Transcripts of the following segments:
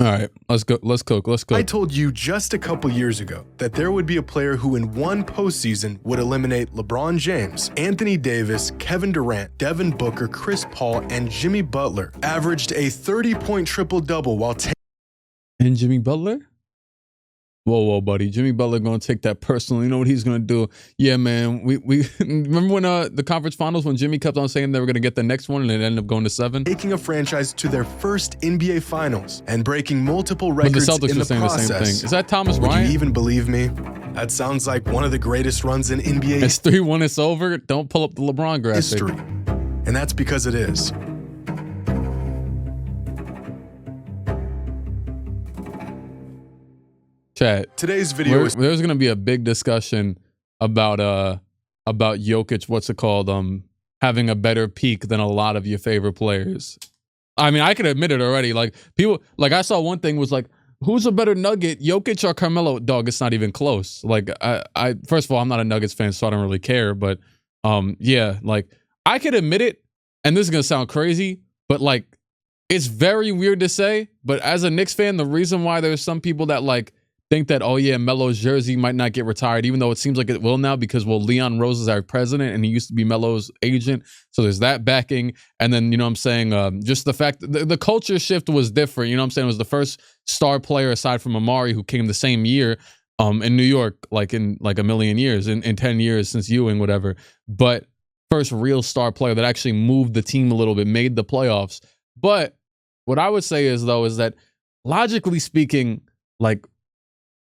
All right, let's go. Let's cook. Let's cook. I told you just a couple years ago that there would be a player who in one postseason would eliminate LeBron James, Anthony Davis, Kevin Durant, Devin Booker, Chris Paul, and Jimmy Butler averaged a 30-point triple-double while And Jimmy Butler? Whoa, buddy. Jimmy Butler going to take that personally. You know what he's going to do? Yeah, man. We remember when the conference finals when Jimmy kept on saying they were going to get the next one and it ended up going to 7? taking a franchise to their first NBA Finals and breaking multiple records But the Celtics in were the saying process. the same thing. Is that Thomas Would Bryant? you even believe me? That sounds like one of the greatest runs in NBA It's 3-1. It's over. Don't pull up the LeBron graphic. history. And that's because it is. Chat. Today's video is There's going to be a big discussion about Jokic. What's it called? Having a better peak than a lot of your favorite players. I mean, I can admit it already. Like people, like I saw one thing was like, who's a better Nugget, Jokic or Carmelo? Dog, it's not even close. Like I first of all, I'm not a Nuggets fan, so I don't really care. But yeah, like I could admit it, and this is gonna sound crazy, but like it's very weird to say. But as a Knicks fan, the reason why there's some people that like think that, oh yeah, Melo's jersey might not get retired, even though it seems like it will now because, well, Leon Rose is our president and he used to be Melo's agent. So there's that backing. And then, you know what I'm saying, just the fact that the culture shift was different. You know what I'm saying? It was the first star player aside from Amari who came the same year in New York, like in like a million years, in 10 years since Ewing, whatever. But first real star player that actually moved the team a little bit, made the playoffs. But what I would say is, though, is that logically speaking, like,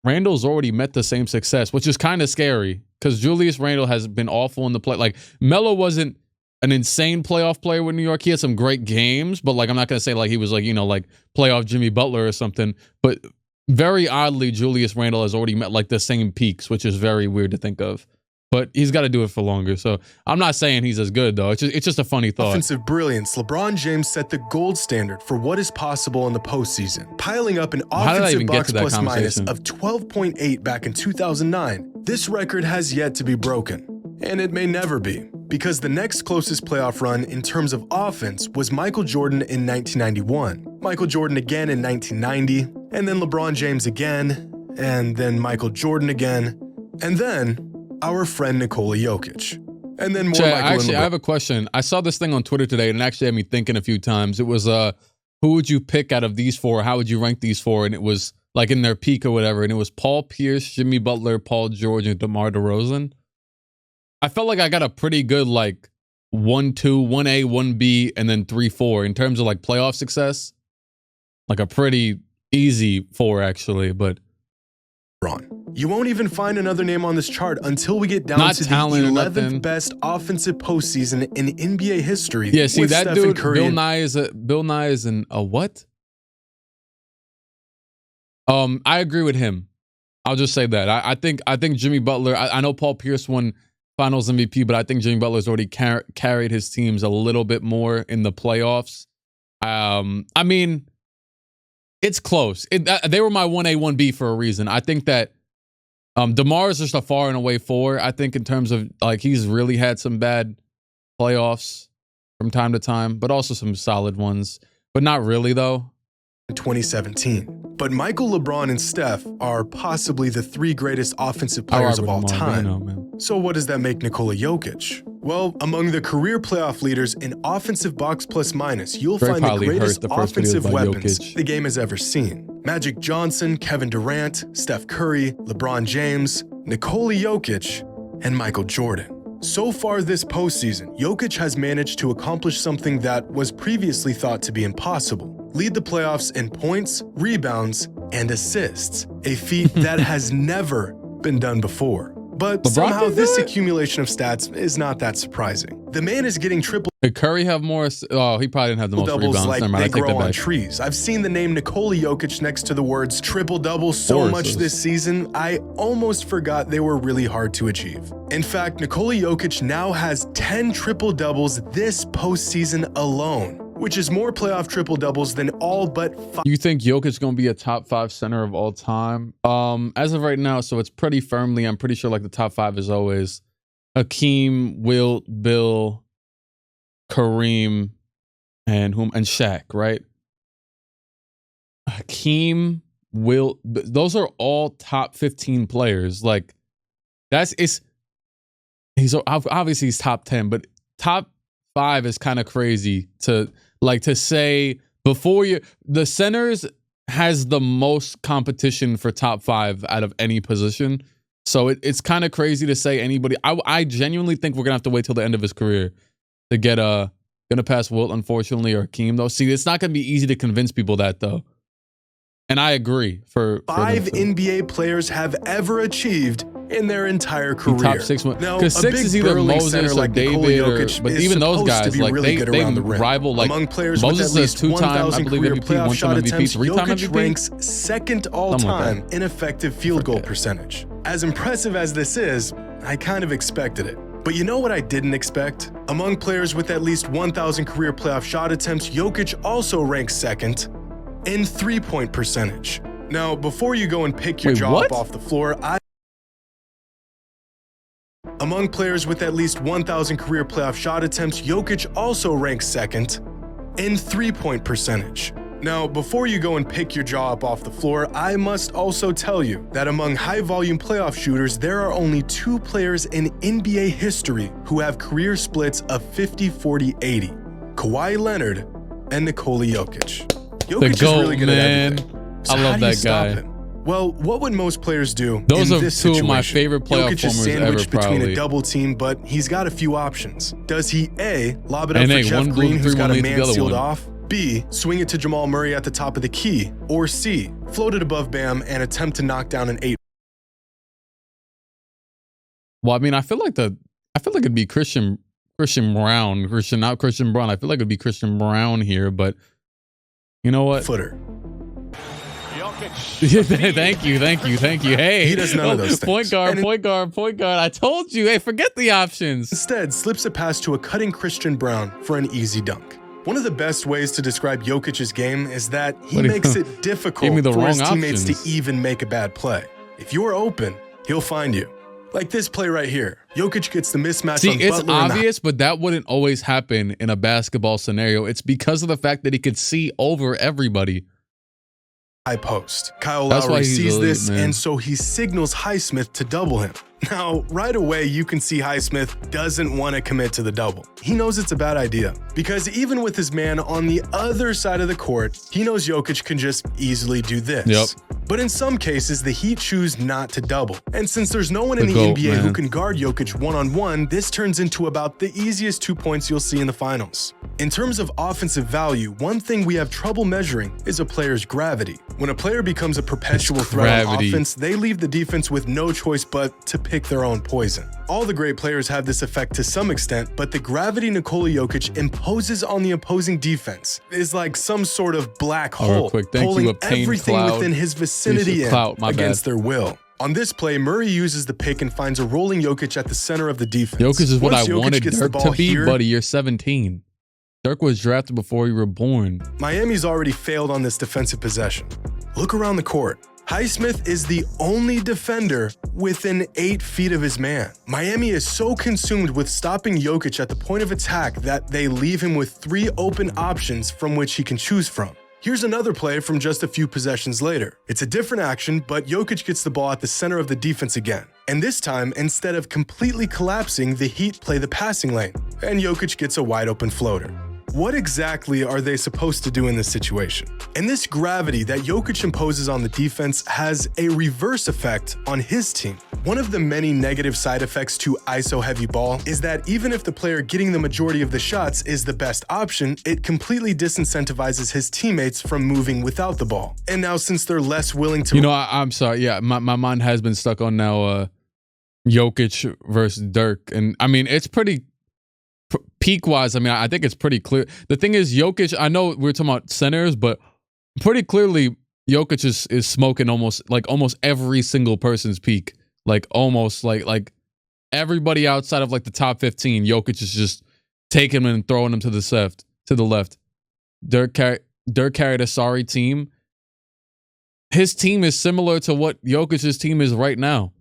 Randall's already met the same success, which is kind of scary because Julius Randle has been awful in the play. Like Melo wasn't an insane playoff player with New York. He had some great games, but like I'm not gonna say like he was like, you know, like playoff Jimmy Butler or something. But very oddly, Julius Randle has already met like the same peaks, which is very weird to think of. But he's got to do it for longer. So I'm not saying he's as good, though. It's just a funny thought. Offensive brilliance, LeBron James set the gold standard for what is possible in the postseason, piling up an offensive box plus minus of 12.8 back in 2009. This record has yet to be broken, and it may never be, because the next closest playoff run in terms of offense was Michael Jordan in 1991, Michael Jordan again in 1990, and then LeBron James again, and then Michael Jordan again, and then our friend Nikola Jokic. And then more Chad, Michael I have a question. I saw this thing on Twitter today, and it actually had me thinking a few times. It was, who would you pick out of these four? How would you rank these four? And it was like in their peak or whatever. And it was Paul Pierce, Jimmy Butler, Paul George, and DeMar DeRozan. I felt like I got a pretty good like 1-2, 1A, 1B, and then 3-4 in terms of like playoff success. Like a pretty easy 4 actually, but you won't even find another name on this chart until we get down to the 11th best offensive postseason in NBA history. Yeah, see that Steph dude, Curry Bill Nye is a what? I agree with him. I'll just say that. I think Jimmy Butler. I know Paul Pierce won Finals MVP, but I think Jimmy Butler's already carried his teams a little bit more in the playoffs. I mean, it's close. They were my 1A, 1B for a reason. I think that DeMar is just a far and away 4. I think in terms of like he's really had some bad playoffs from time to time, but also some solid ones. But not really though. In 2017. But Michael, LeBron, and Steph are possibly the 3 greatest offensive players of all time. So what does that make Nikola Jokic? Well, among the career playoff leaders in offensive box plus minus, you'll find the greatest offensive weapons the game has ever seen. Magic Johnson, Kevin Durant, Steph Curry, LeBron James, Nikola Jokic, and Michael Jordan. So far this postseason, Jokic has managed to accomplish something that was previously thought to be impossible. Lead the playoffs in points, rebounds, and assists, a feat that has never been done before. But somehow this accumulation of stats is not that surprising. The man is getting triple. Did Curry have more? Oh, he probably didn't have the most rebounds. Like they grow on trees. I've seen the name Nikola Jokic next to the words triple-double so much this season, I almost forgot they were really hard to achieve. In fact, Nikola Jokic now has 10 triple-doubles this postseason alone, which is more playoff triple-doubles than all but 5. You think Jokic's going to be a top 5 center of all time? As of right now, so it's pretty firmly, I'm pretty sure like the top 5 is always Hakeem, Wilt, Bill, Kareem, and Shaq, right? Hakeem, Will, those are all top 15 players. Like he's obviously he's top 10, but top 5 is kind of crazy to say before the centers has the most competition for top 5 out of any position. So it's kind of crazy to say anybody. I genuinely think we're gonna have to wait till the end of his career to get gonna pass Wilt, unfortunately, or Hakeem though. See, it's not gonna be easy to convince people that though. And I agree. For 5 NBA players have ever achieved in their entire career. Top 6, because 6 is either Moses or David, but even those guys, like really they rival. Like among players Moses with is 2-time, I believe, MVP, playoff 1-time shot MVP, attempts, 3-time Jokic MVP. ranks second all-time in effective field goal percentage. As impressive as this is, I kind of expected it. But you know what I didn't expect? Among players with at least 1,000 career playoff shot attempts, Jokic also ranks second in three-point percentage. Now, before you go and pick your jaw up off the floor, among players with at least 1,000 career playoff shot attempts, Jokic also ranks second in three-point percentage. Now, before you go and pick your jaw up off the floor, I must also tell you that among high-volume playoff shooters, there are only 2 players in NBA history who have career splits of 50-40-80. Kawhi Leonard and Nikola Jokic. Jokic is really good at everything. So I love that guy. Well, what would most players do Those in are this 2 situation? of my favorite playoff Jokic is formers sandwiched ever, between probably. a double team, but he's got a few options. Does he A, lob it up And for Jeff Green, who's got a man sealed one. off? B, swing it to Jamal Murray at the top of the key? Or C, float it above Bam and attempt to knock down an 8? Well, I mean, I feel like it'd be Christian Brown. Not Christian Brown. I feel like it'd be Christian Brown here, but you know what? Footer. Thank you. Hey, he does none of those things. Point guard. I told you. Hey, forget the options. Instead, slips a pass to a cutting Christian Brown for an easy dunk. One of the best ways to describe Jokic's game is that he makes it difficult for his teammates to even make a bad play. If you're open, he'll find you. Like this play right here. Jokic gets the mismatch on Butler. It's obvious, but that wouldn't always happen in a basketball scenario. It's because of the fact that he could see over everybody. High post. Kyle Lowry sees this, and so he signals Highsmith to double him. Now, right away, you can see Highsmith doesn't want to commit to the double. He knows it's a bad idea, because even with his man on the other side of the court, he knows Jokic can just easily do this. But in some cases, the Heat choose not to double. And since there's no one in the NBA who can guard Jokic one-on-one, this turns into about the easiest 2 points you'll see in the finals. In terms of offensive value, one thing we have trouble measuring is a player's gravity. When a player becomes a perpetual threat on offense, they leave the defense with no choice but to pick their own poison. All the great players have this effect to some extent, but the gravity Nikola Jokic imposes on the opposing defense is like some sort of black hole, pulling everything within his vicinity against their will. On this play, Murray uses the pick and finds a rolling Jokic at the center of the defense. Jokic is what I wanted Dirk to be, buddy. You're 17. Dirk was drafted before you were born. Miami's already failed on this defensive possession. Look around the court. Highsmith is the only defender within 8 feet of his man. Miami is so consumed with stopping Jokic at the point of attack that they leave him with 3 open options from which he can choose from. Here's another play from just a few possessions later. It's a different action, but Jokic gets the ball at the center of the defense again. And this time, instead of completely collapsing, the Heat play the passing lane, and Jokic gets a wide open floater. What exactly are they supposed to do in this situation? And this gravity that Jokic imposes on the defense has a reverse effect on his team. One of the many negative side effects to ISO-heavy ball is that even if the player getting the majority of the shots is the best option, it completely disincentivizes his teammates from moving without the ball. And now since they're less willing to— You know, I'm sorry. Yeah, my mind has been stuck on now Jokic versus Dirk. And I mean, it's pretty— peak-wise, I mean, I think it's pretty clear. The thing is, Jokic, I know we're talking about centers, but pretty clearly, Jokic is smoking almost every single person's peak. Like, almost, like everybody outside of, like, the top 15, Jokic is just taking them and throwing them to the left. Dirk carried a sorry team. His team is similar to what Jokic's team is right now.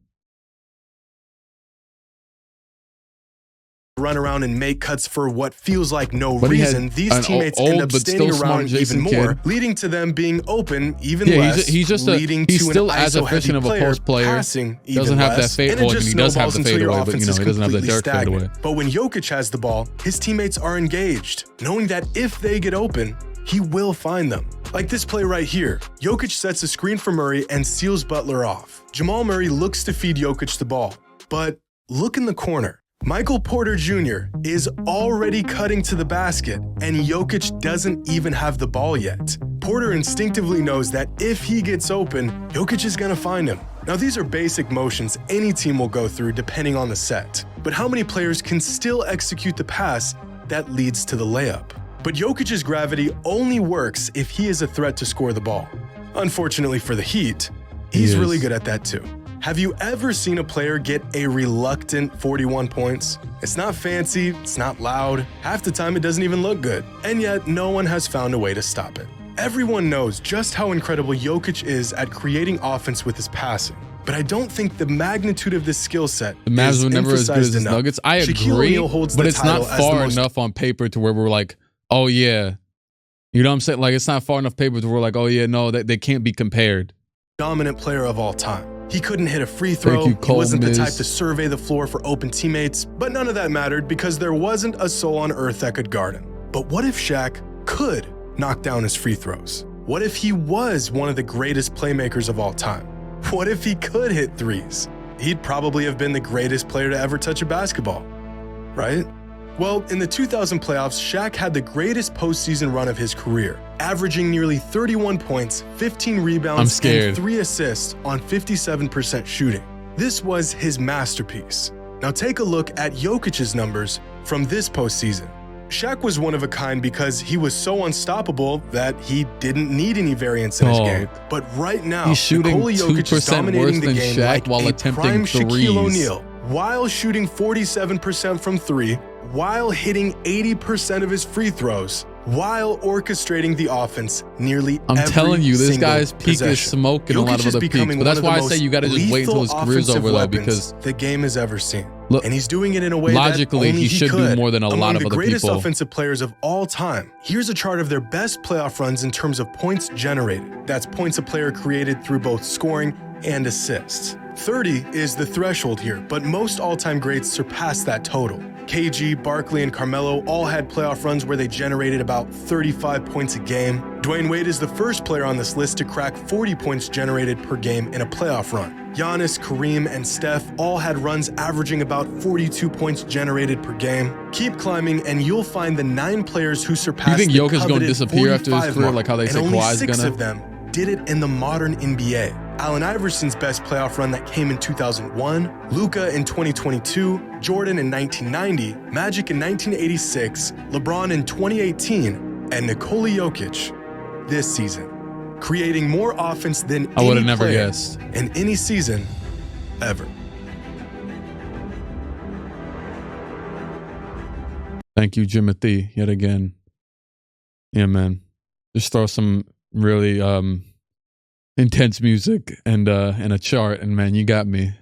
run around and make cuts for what feels like no reason, these teammates end up standing around even more, leading to them being open even less, he's still as efficient of a post player, passing even doesn't have that less, fade, and it just he does have the snowballs until your fadeaway, but offense is he doesn't have the completely Dirk fadeaway. stagnant. But when Jokic has the ball, his teammates are engaged, knowing that if they get open, he will find them. Like this play right here. Jokic sets a screen for Murray and seals Butler off. Jamal Murray looks to feed Jokic the ball, but look in the corner. Michael Porter Jr. is already cutting to the basket, and Jokic doesn't even have the ball yet. Porter instinctively knows that if he gets open, Jokic is gonna find him. Now these are basic motions any team will go through depending on the set, but how many players can still execute the pass that leads to the layup? But Jokic's gravity only works if he is a threat to score the ball. Unfortunately for the Heat, he's really good at that too. Have you ever seen a player get a reluctant 41 points? It's not fancy, it's not loud, half the time it doesn't even look good, and yet no one has found a way to stop it. Everyone knows just how incredible Jokic is at creating offense with his passing, but I don't think the magnitude of this skill set the Mavs were never as good as the Nuggets. I agree, but it's not far enough on paper to where we're like, oh yeah, you know what I'm saying? Like it's not far enough paper to where we're like, oh yeah, no, they can't be compared. Dominant player of all time. He couldn't hit a free throw, he wasn't the type to survey the floor for open teammates, but none of that mattered because there wasn't a soul on earth that could guard him. But what if Shaq could knock down his free throws? What if he was one of the greatest playmakers of all time? What if he could hit threes? He'd probably have been the greatest player to ever touch a basketball, right? Well, in the 2000 playoffs, Shaq had the greatest postseason run of his career, averaging nearly 31 points, 15 rebounds, and 3 assists on 57% shooting. This was his masterpiece. Now take a look at Jokic's numbers from this postseason. Shaq was one of a kind because he was so unstoppable that he didn't need any variance in his game. But right now, he's shooting Nikola Jokic is dominating the game Shaq like while a attempting prime Shaquille threes. O'Neal, while shooting 47% from 3, while hitting 80% of his free throws, while orchestrating the offense nearly every telling you, this guy's peak possession. is smoking Jokic a lot of other peaks, but that's why I say you got to just wait until his career's over, though, because the game has ever seen. Look, and he's doing it in a way logically, that only he should do more than a lot of other people. Among the greatest offensive players of all time, here's a chart of their best playoff runs in terms of points generated. That's points a player created through both scoring and assists. 30 is the threshold here, but most all-time greats surpass that total. KG, Barkley, and Carmelo all had playoff runs where they generated about 35 points a game. Dwayne Wade is the first player on this list to crack 40 points generated per game in a playoff run. Giannis, Kareem, and Steph all had runs averaging about 42 points generated per game. Keep climbing, and you'll find the 9 players who surpassed the coveted 45 mark. You think Jokic is going to disappear after his career, like how they say Kawhi's gonna? And only 6 of them did it in the modern NBA. Allen Iverson's best playoff run that came in 2001, Luka in 2022, Jordan in 1990, Magic in 1986, LeBron in 2018, and Nikola Jokic this season, creating more offense than I would have any never player guessed in any season ever. Thank you, Jimothy, yet again. Yeah, man. Just throw some really intense music and a chart, and man, you got me.